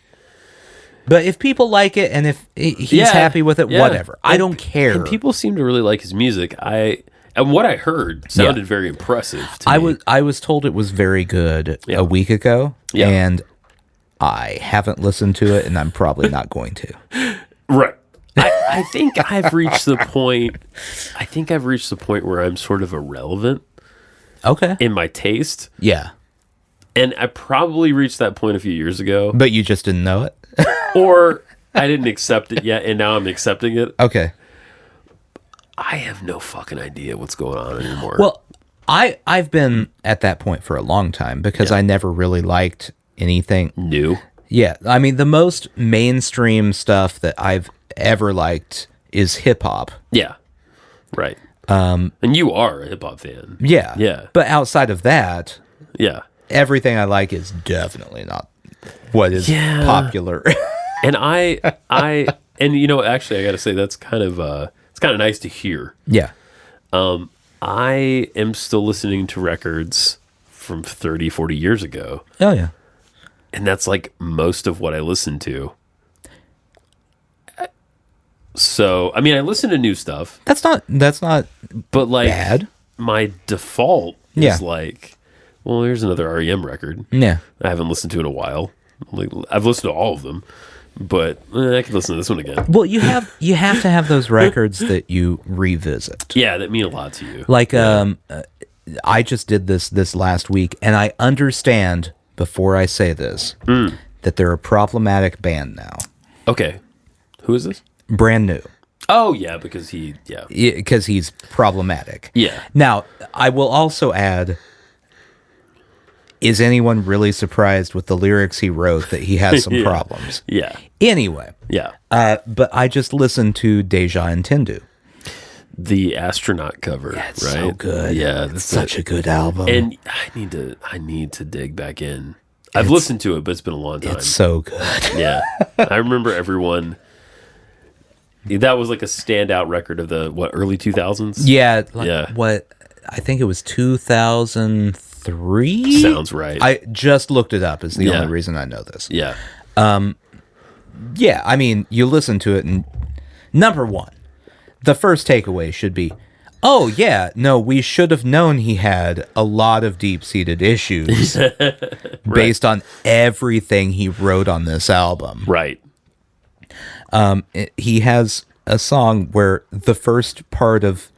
But if people like it and if he's happy with it, whatever. I don't care. And people seem to really like his music. And what I heard sounded very impressive to me. I was told it was very good a week ago, and I haven't listened to it, and I'm probably not going to. Right. I think I've reached the point. I think I've reached the point where I'm sort of irrelevant. Okay. In my taste. Yeah. And I probably reached that point a few years ago. But you just didn't know it? Or I didn't accept it yet, and now I'm accepting it. Okay. I have no fucking idea what's going on anymore. Well, I've been at that point for a long time because I never really liked anything new. Yeah, I mean, the most mainstream stuff that I've ever liked is hip hop. Yeah, right. And you are a hip hop fan. Yeah, yeah. But outside of that, yeah, everything I like is definitely not what is popular. And and you know, actually, I got to say that's kind of it's kind of nice to hear. Yeah. I am still listening to records from 30, 40 years ago. Oh yeah. And that's like most of what I listen to. So, I mean, I listen to new stuff. That's not but like bad. My default is like, well, here's another REM record. Yeah. I haven't listened to in a while. Like, I've listened to all of them, but I can listen to this one again. Well, you have to have those records that you revisit. Yeah, that mean a lot to you. Like I just did this last week, and I understand before I say this that they're a problematic band now. Okay. Who is this? Brand new. Oh, yeah, because he's problematic. Yeah. Now, I will also add, is anyone really surprised with the lyrics he wrote that he has some problems? Yeah. Anyway. Yeah. But I just listened to Deja Entendu. The astronaut cover, Yeah, it's right? so good. Yeah, it's such a good album. And I need to dig back in. I've listened to it, but it's been a long time. It's so good. Yeah. I remember everyone. That was like a standout record of the early 2000s? Yeah. What I think it was 2003. Sounds right. I just looked it up. Is the only reason I know this. Yeah. Yeah, I mean, you listen to it, and number one, the first takeaway should be, oh, yeah, no, we should have known he had a lot of deep-seated issues based on everything he wrote on this album. Right. He has a song where the first part of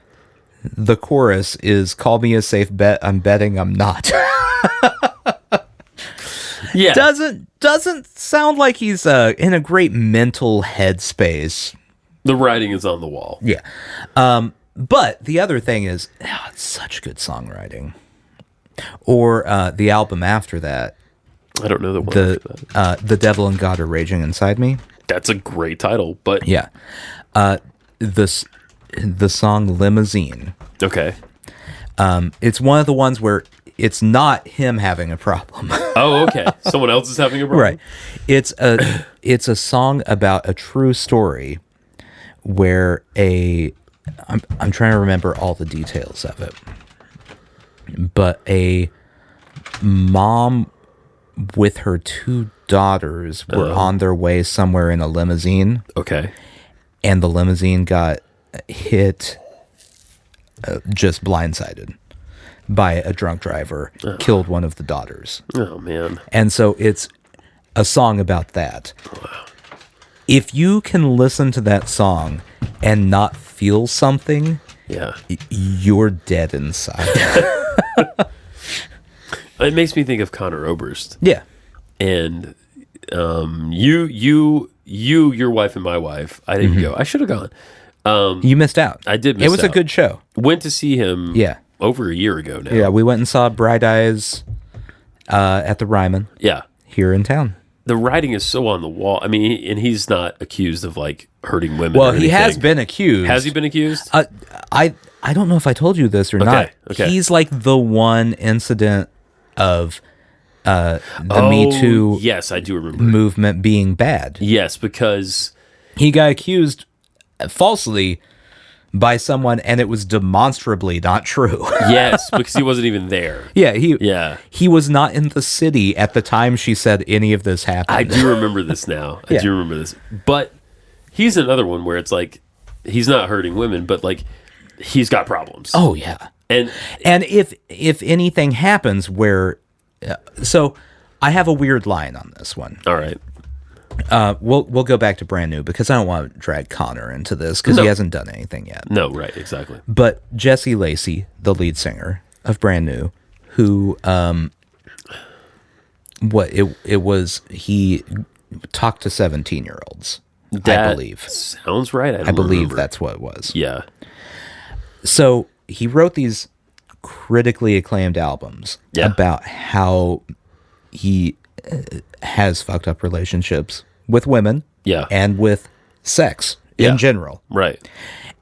the chorus is, call me a safe bet, I'm betting I'm not. Yeah. Doesn't sound like he's in a great mental headspace. The writing is on the wall. Yeah. But the other thing is, it's such good songwriting. Or the album after that. I don't know the one after that. The Devil and God Are Raging Inside Me. That's a great title, but... Yeah. The song Limousine. Okay. It's one of the ones where it's not him having a problem. Oh, okay. Someone else is having a problem? Right. It's a song about a true story where I'm trying to remember all the details of it. But a mom with her two daughters were on their way somewhere in a limousine. Okay. And the limousine got hit, just blindsided by a drunk driver, killed one of the daughters. Oh, man. And so it's a song about that. Wow. If you can listen to that song and not feel something, you're dead inside. It makes me think of Conor Oberst. Yeah. And your wife and my wife, I didn't go. I should have gone. You missed out. I did miss out. It was a good show. Went to see him over a year ago now. Yeah, we went and saw Bright Eyes at the Ryman. Yeah. Here in town. The writing is so on the wall. I mean, and he's not accused of like hurting women. Well, he has been accused. Has he been accused? I don't know if I told you this or not. Okay. He's like the one incident of the Me Too yes, I do remember movement being bad. Yes, because he got accused falsely by someone, and it was demonstrably not true. Yes, because he wasn't even there. He was not in the city at the time she said any of this happened. I do remember this now. I do remember this. But he's another one where it's like he's not hurting women, but like he's got problems. Oh yeah. And if anything happens where so I have a weird line on this one. All right. We'll go back to Brand New because I don't want to drag Connor into this because he hasn't done anything yet. No, right, exactly. But Jesse Lacey, the lead singer of Brand New, who he talked to 17-year-olds. I believe sounds right. I believe that's what it was. Yeah. So he wrote these critically acclaimed albums about how he has fucked up relationships with women and with sex in general. Right.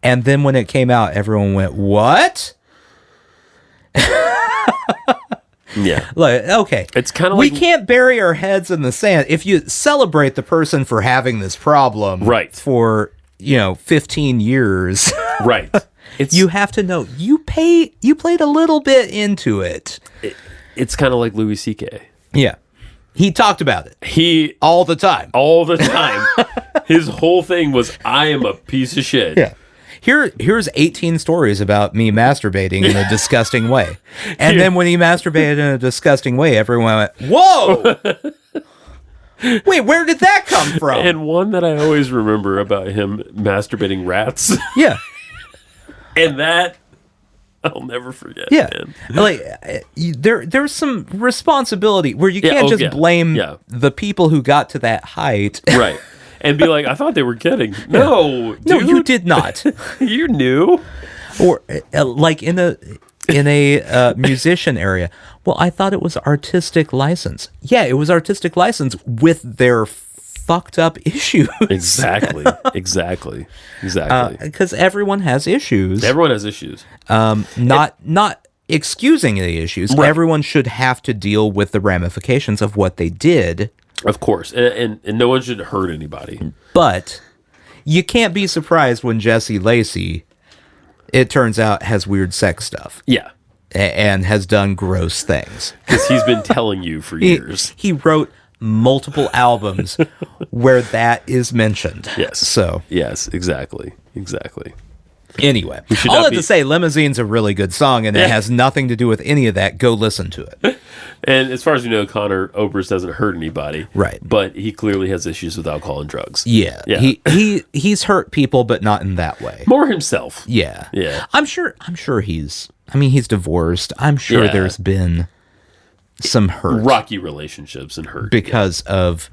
And then when it came out, everyone went, what? Yeah. Like, okay. It's kind of we like... can't bury our heads in the sand. If you celebrate the person for having this problem for, 15 years. Right. You have to know you played a little bit into it. It's kind of like Louis C.K. Yeah. He talked about it. All the time. All the time. His whole thing was, I am a piece of shit. Yeah. Here's 18 stories about me masturbating in a disgusting way. And then when he masturbated in a disgusting way, everyone went, whoa! Wait, where did that come from? And one that I always remember about him masturbating rats. Yeah. And that I'll never forget. Yeah. Man. Like there's some responsibility where you can't just blame the people who got to that height. Right. And be like, I thought they were kidding. No, dude. No, you did not. You knew. Or like in a musician area. Well, I thought it was artistic license. Yeah, it was artistic license with their fucked up issues. Exactly. Because everyone has issues. Everyone has issues. Not excusing the issues. Right. Everyone should have to deal with the ramifications of what they did. Of course. And no one should hurt anybody. But you can't be surprised when Jesse Lacey, it turns out, has weird sex stuff. Yeah. And has done gross things. Because he's been telling you for years. He wrote multiple albums where that is mentioned. Yes. So. Yes, exactly. Anyway, all that to say, Limousine's a really good song, and it has nothing to do with any of that. Go listen to it. And as far as we know, Conor Oberst doesn't hurt anybody. Right. But he clearly has issues with alcohol and drugs. Yeah. He's hurt people, but not in that way. More himself. Yeah. Yeah. I'm sure he's divorced. I'm sure there's been some hurt. Rocky relationships and hurt. Because of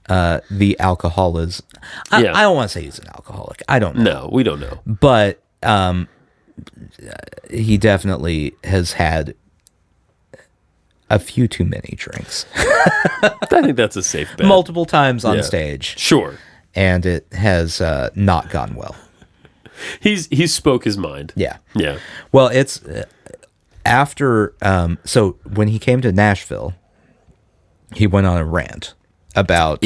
the alcoholism. I don't want to say he's an alcoholic. I don't know. No, we don't know. But he definitely has had a few too many drinks. I think that's a safe bet. Multiple times on stage. Sure. And it has not gone well. He spoke his mind. Yeah. Yeah. Well, it's after... so when he came to Nashville, he went on a rant about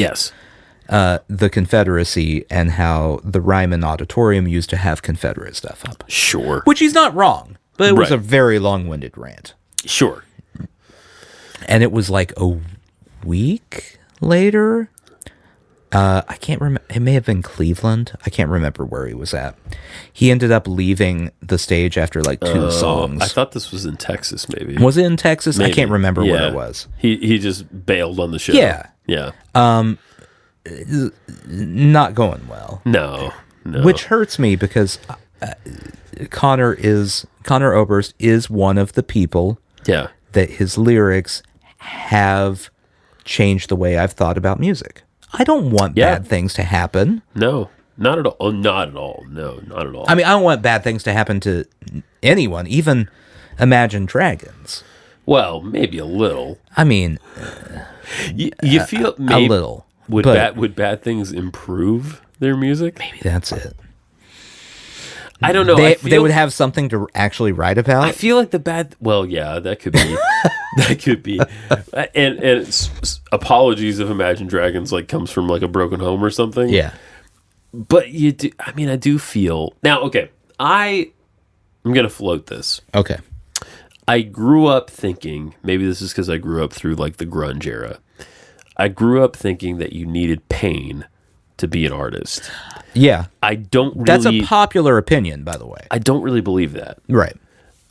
the Confederacy and how the Ryman Auditorium used to have Confederate stuff up. Sure. Which he's not wrong, but it was a very long-winded rant. Sure. And it was like a week later. I can't remember. It may have been Cleveland. I can't remember where he was at. He ended up leaving the stage after like 2 songs. I thought this was in Texas, maybe. Was it in Texas? Maybe. I can't remember where it was. He just bailed on the show. Yeah. Yeah. Not going well. No. Which hurts me because Conor Oberst is one of the people that his lyrics have changed the way I've thought about music. I don't want bad things to happen. No, not at all. Oh, not at all. No, not at all. I mean, I don't want bad things to happen to anyone, even Imagine Dragons. Well, maybe a little. I mean, you feel maybe a little. Would bad things improve their music? Maybe that's it. I don't know. They would have something to actually write about. I feel like the bad... Well, yeah, that could be. That could be. And apologies if Imagine Dragons comes from a broken home or something. Yeah. But you do... I mean, I do feel... Now, okay. I'm going to float this. Okay. I grew up thinking... Maybe this is because I grew up through the grunge era. I grew up thinking that you needed pain to be an artist. Yeah. I don't really... That's a popular opinion, by the way. I don't really believe that. Right.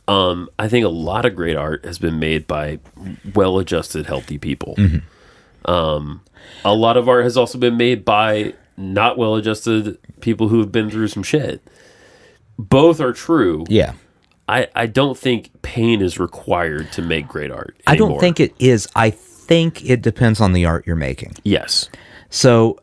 I think a lot of great art has been made by well-adjusted, healthy people. Mm-hmm. A lot of art has also been made by not well-adjusted people who have been through some shit. Both are true. Yeah. I don't think pain is required to make great art anymore. I don't think it is. I think it depends on the art you're making. Yes. So...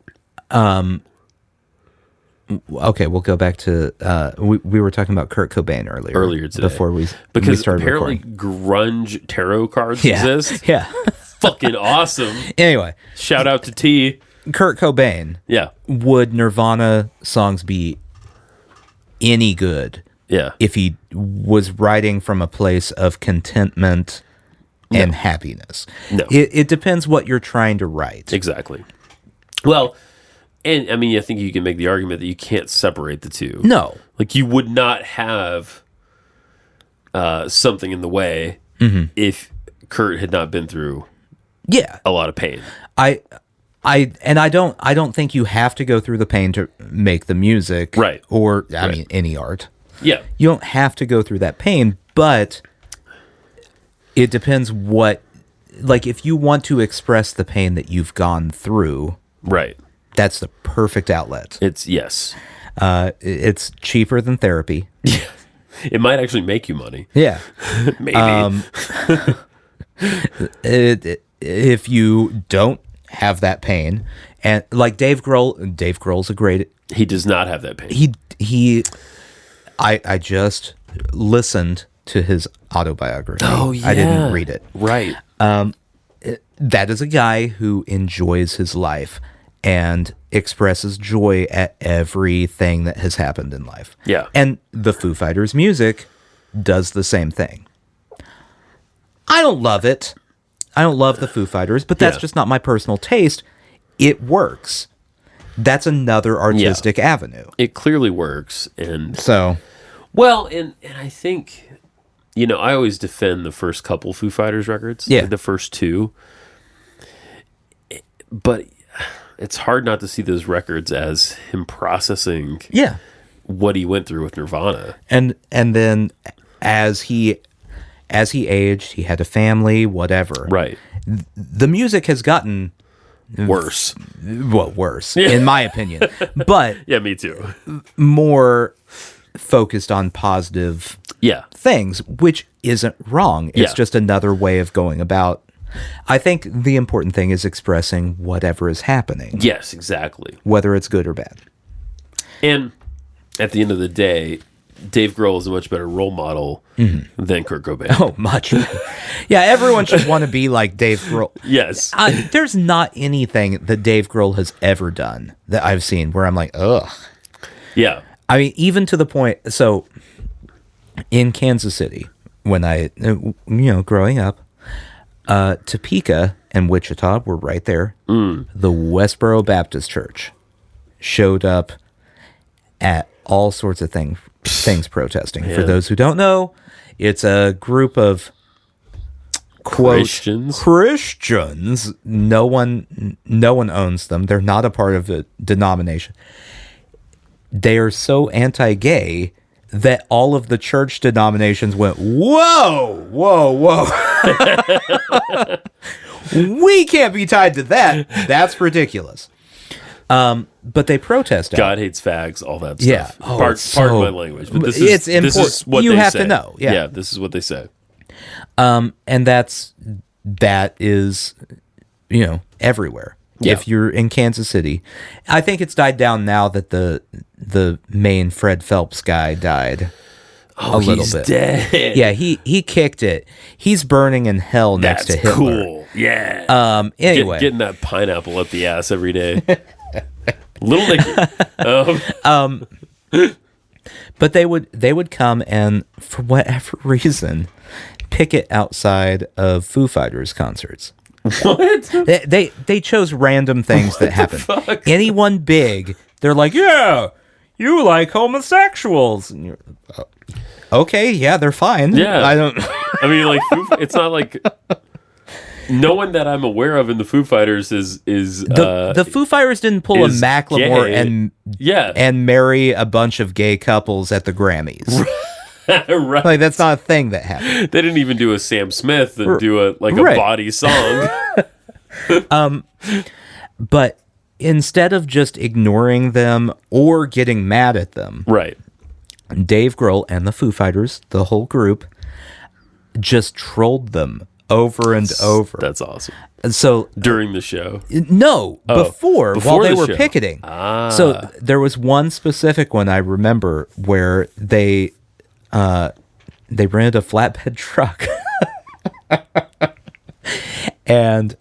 Okay, we'll go back to we were talking about Kurt Cobain earlier today before we started apparently recording. Grunge tarot cards exist. Yeah, fucking awesome. Anyway, shout out to T. Kurt Cobain. Yeah, would Nirvana songs be any good? Yeah, if he was writing from a place of contentment and happiness. No, it depends what you're trying to write. Exactly. Well. And I mean, I think you can make the argument that you can't separate the two. No. Like, you would not have something in the way if Kurt had not been through a lot of pain. I don't think you have to go through the pain to make the music. Right. Or I mean any art. Yeah. You don't have to go through that pain, but it depends what, like, if you want to express the pain that you've gone through. Right. That's the perfect outlet. It's it's cheaper than therapy. Yeah. It might actually make you money. Yeah. Maybe. If you don't have that pain, and like Dave Grohl's a great. He does not have that pain. I just listened to his autobiography. Oh yeah. I didn't read it. Right. That is a guy who enjoys his life and expresses joy at everything that has happened in life. Yeah. And the Foo Fighters music does the same thing. I don't love it. I don't love the Foo Fighters, but that's just not my personal taste. It works. That's another artistic avenue. It clearly works. And so, well, and I think, I always defend the first couple Foo Fighters records. Yeah. Like the first two. But it's hard not to see those records as him processing what he went through with Nirvana. And then as he aged, he had a family, whatever. Right. The music has gotten worse. Worse, in my opinion. But yeah, me too. More focused on positive things, which isn't wrong. It's just another way of going about. I think the important thing is expressing whatever is happening. Yes, exactly. Whether it's good or bad. And at the end of the day, Dave Grohl is a much better role model than Kurt Cobain. Oh, much better. Yeah, everyone should want to be like Dave Grohl. Yes. There's not anything that Dave Grohl has ever done that I've seen where I'm like, ugh. Yeah. I mean, even to the point, so in Kansas City, when I, growing up, Topeka and Wichita were right there. The Westboro Baptist Church showed up at all sorts of things protesting. Yeah. For those who don't know, it's a group of quote Christians. No one owns them. They're not a part of a denomination. They are so anti-gay that all of the church denominations went, whoa, whoa, whoa. We can't be tied to that. That's ridiculous. But they protest. God hates fags, all that stuff. Yeah. Pardon my language. But this is important. This is what you they have say. To know. Yeah, this is what they say. And that is, everywhere. Yeah. If you're in Kansas City, I think it's died down now that the main Fred Phelps guy died. Oh, a little bit. Dead. Yeah, he kicked it. He's burning in hell next to Hitler. Cool. Yeah. Anyway, getting that pineapple up the ass every day. Little Nicky. But they would come and for whatever reason picket outside of Foo Fighters concerts. What? They chose random things that happened. Anyone big, they're like, yeah, you like homosexuals. And you're, okay, yeah, they're fine. Yeah, I mean, like, it's not like no one that I'm aware of in the Foo Fighters is the Foo Fighters didn't pull a Macklemore and marry a bunch of gay couples at the Grammys. Right. Like, that's not a thing that happened. They didn't even do a Sam Smith and do a body song. But instead of just ignoring them or getting mad at them, right? Dave Grohl and the Foo Fighters, the whole group, just trolled them over and over. That's awesome. And so during the show? No, before while they were picketing. So there was one specific one I remember where they rented a flatbed truck and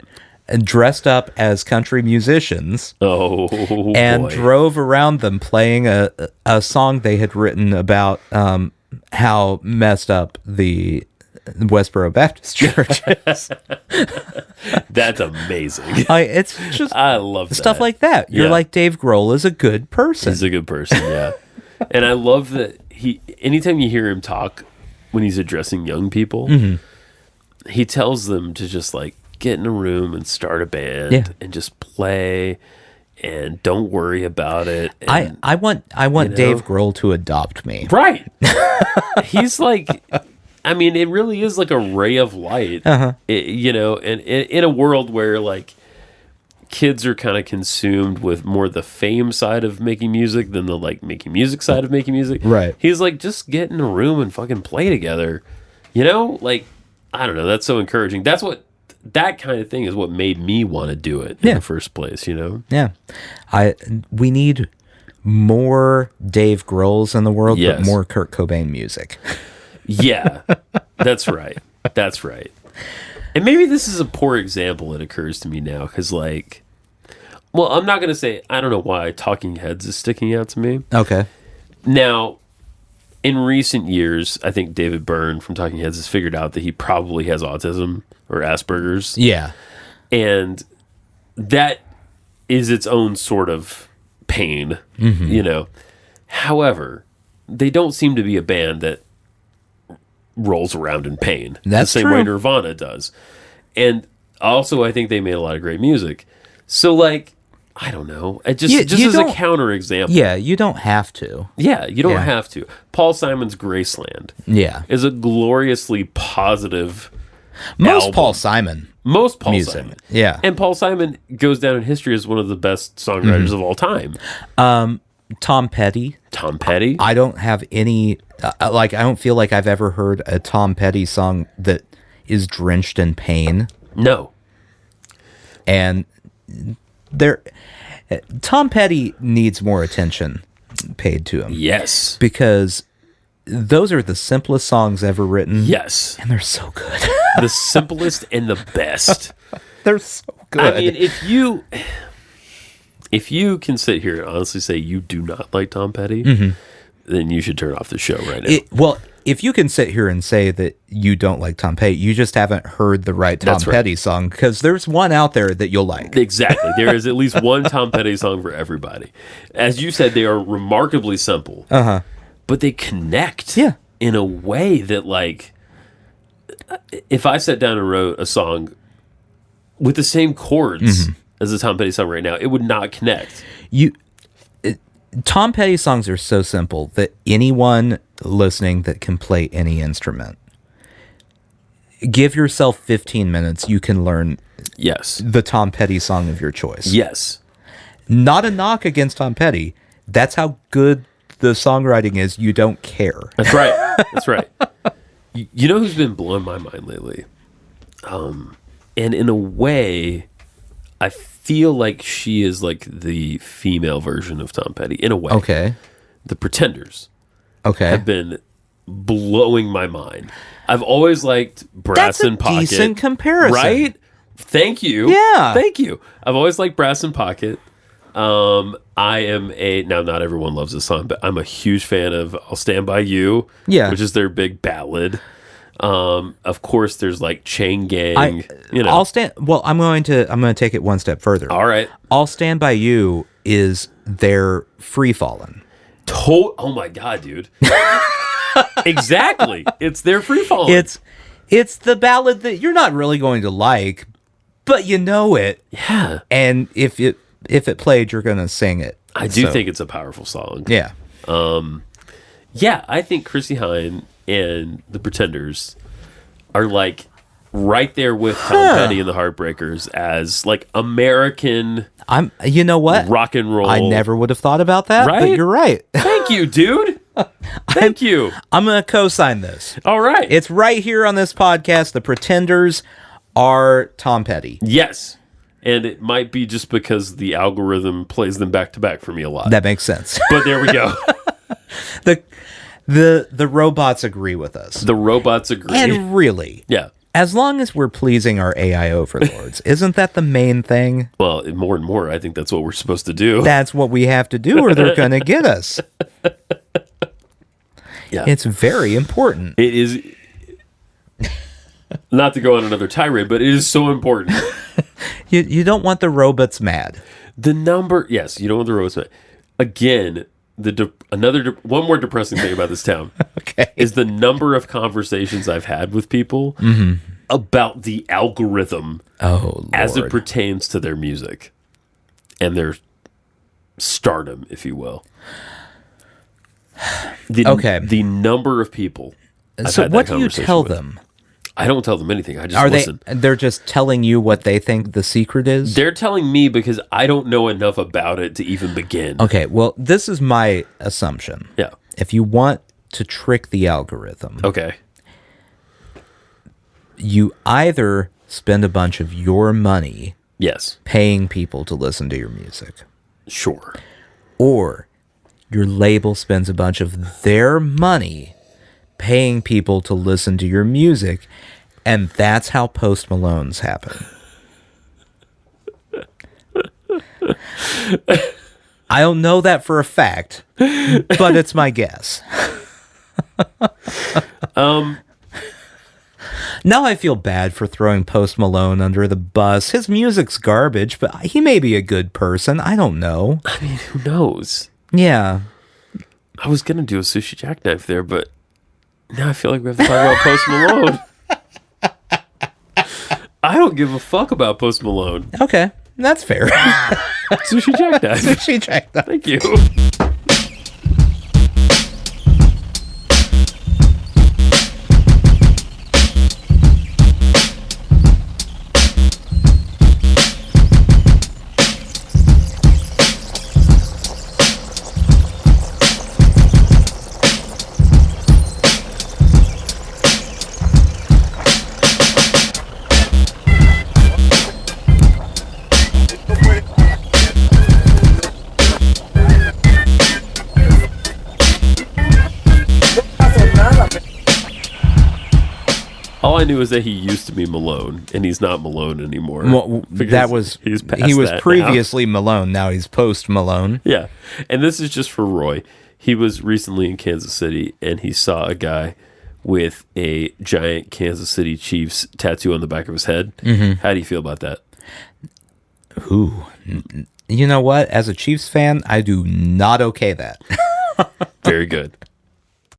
dressed up as country musicians. And drove around them playing a song they had written about how messed up the Westboro Baptist Church is. That's amazing. It's just I love stuff that. like that. You're like, Dave Grohl is a good person. He's a good person, yeah. And I love that anytime you hear him talk when he's addressing young people, he tells them to just like get in a room and start a band and just play and don't worry about it. And, I want Dave Grohl to adopt me. Right. He's like, I mean, it really is like a ray of light, and in a world where like kids are kind of consumed with more the fame side of making music than the like making music side of making music. Right. He's like, just get in a room and fucking play together. Like, I don't know. That's so encouraging. That kind of thing is what made me want to do it in the first place, Yeah. We need more Dave Grohls in the world, but more Kurt Cobain music. Yeah, that's right. That's right. And maybe this is a poor example. It occurs to me now because, like, well, I'm not going to say, I don't know why Talking Heads is sticking out to me. Okay. Now, in recent years, I think David Byrne from Talking Heads has figured out that he probably has autism or Asperger's. Yeah. And that is its own sort of pain, However, they don't seem to be a band that rolls around in pain. That's the same way Nirvana does. And also, I think they made a lot of great music. So, like, I don't know. It just as a counterexample. Yeah, you don't have to. Yeah, you don't have to. Paul Simon's Graceland is a gloriously positive album. Paul Simon. Most Paul music. Simon. Yeah. And Paul Simon goes down in history as one of the best songwriters of all time. Tom Petty. I don't have any... I don't feel like I've ever heard a Tom Petty song that is drenched in pain. No. And Tom Petty needs more attention paid to him. Yes. Because those are the simplest songs ever written. Yes. And they're so good. The simplest and the best. They're so good. I mean, if you can sit here and honestly say you do not like Tom Petty, then you should turn off the show right now. If you can sit here and say that you don't like Tom Petty, you just haven't heard the right Tom Petty song, because there's one out there that you'll like. Exactly. There is at least one Tom Petty song for everybody. As you said, they are remarkably simple, but they connect in a way that, like, if I sat down and wrote a song with the same chords as a Tom Petty song right now, it would not connect. Tom Petty songs are so simple that anyone listening that can play any instrument, give yourself 15 minutes, you can learn the Tom Petty song of your choice. Yes. Not a knock against Tom Petty. That's how good the songwriting is. You don't care. That's right. That's right. You know who's been blowing my mind lately? And in a way, I feel like she is like the female version of Tom Petty, in a way. Okay. The Pretenders. Okay. Have been blowing my mind. I've always liked Brass and Pocket. That's a decent comparison. Right? Thank you. Yeah. Thank you. I've always liked Brass and Pocket. Now not everyone loves this song, but I'm a huge fan of I'll Stand By You, which is their big ballad. Of course there's like Chain Gang, I'm going to take it one step further. All right. I'll Stand By You is their Free Fallin'. Oh my God, dude. Exactly. It's their Free Fallin'. It's the ballad that you're not really going to like, but you know it. Yeah. And if it played, you're going to sing it. I do think it's a powerful song. Yeah. I think Chrissie Hynde and the Pretenders are like right there with Tom Petty and the Heartbreakers as like American. You know what? Rock and roll. I never would have thought about that, right? but you're right. Thank you, dude. Thank you. I'm going to co-sign this. All right. It's right here on this podcast. The Pretenders are Tom Petty. Yes. And it might be just because the algorithm plays them back to back for me a lot. That makes sense. But there we go. The robots agree with us. The robots agree. And really, yeah. As long as we're pleasing our AI overlords, isn't that the main thing? Well, more and more, I think that's what we're supposed to do. That's what we have to do, or they're going to get us. Yeah. It's very important. It is, not to go on another tirade, but it is so important. You don't want the robots mad. The number, yes, you don't want the robots mad. Again, one more depressing thing about this town is the number of conversations I've had with people about the algorithm as it pertains to their music and their stardom, if you will. The number of people. So what do you tell them? I don't tell them anything. I just listen. They're just telling you what they think the secret is? They're telling me because I don't know enough about it to even begin. Okay, well, this is my assumption. Yeah. If you want to trick the algorithm, you either spend a bunch of your money paying people to listen to your music. Sure. Or your label spends a bunch of their money paying people to listen to your music, and that's how Post Malone's happen. I don't know that for a fact, but it's my guess. Now I feel bad for throwing Post Malone under the bus. His music's garbage, but he may be a good person. I don't know. I mean, who knows? Yeah. I was going to do a Sushi Jackknife there, but now I feel like we have to talk about Post Malone. I don't give a fuck about Post Malone. Okay, that's fair. Sushi Jackknife. Sushi Jackknife. Thank you. All I knew is that he used to be Malone, and he's not Malone anymore. Well, he was previously now. Malone. Now he's post Malone. Yeah, and this is just for Roy. He was recently in Kansas City, and he saw a guy with a giant Kansas City Chiefs tattoo on the back of his head. Mm-hmm. How do you feel about that? Ooh, you know what? As a Chiefs fan, I do not okay that. Very good.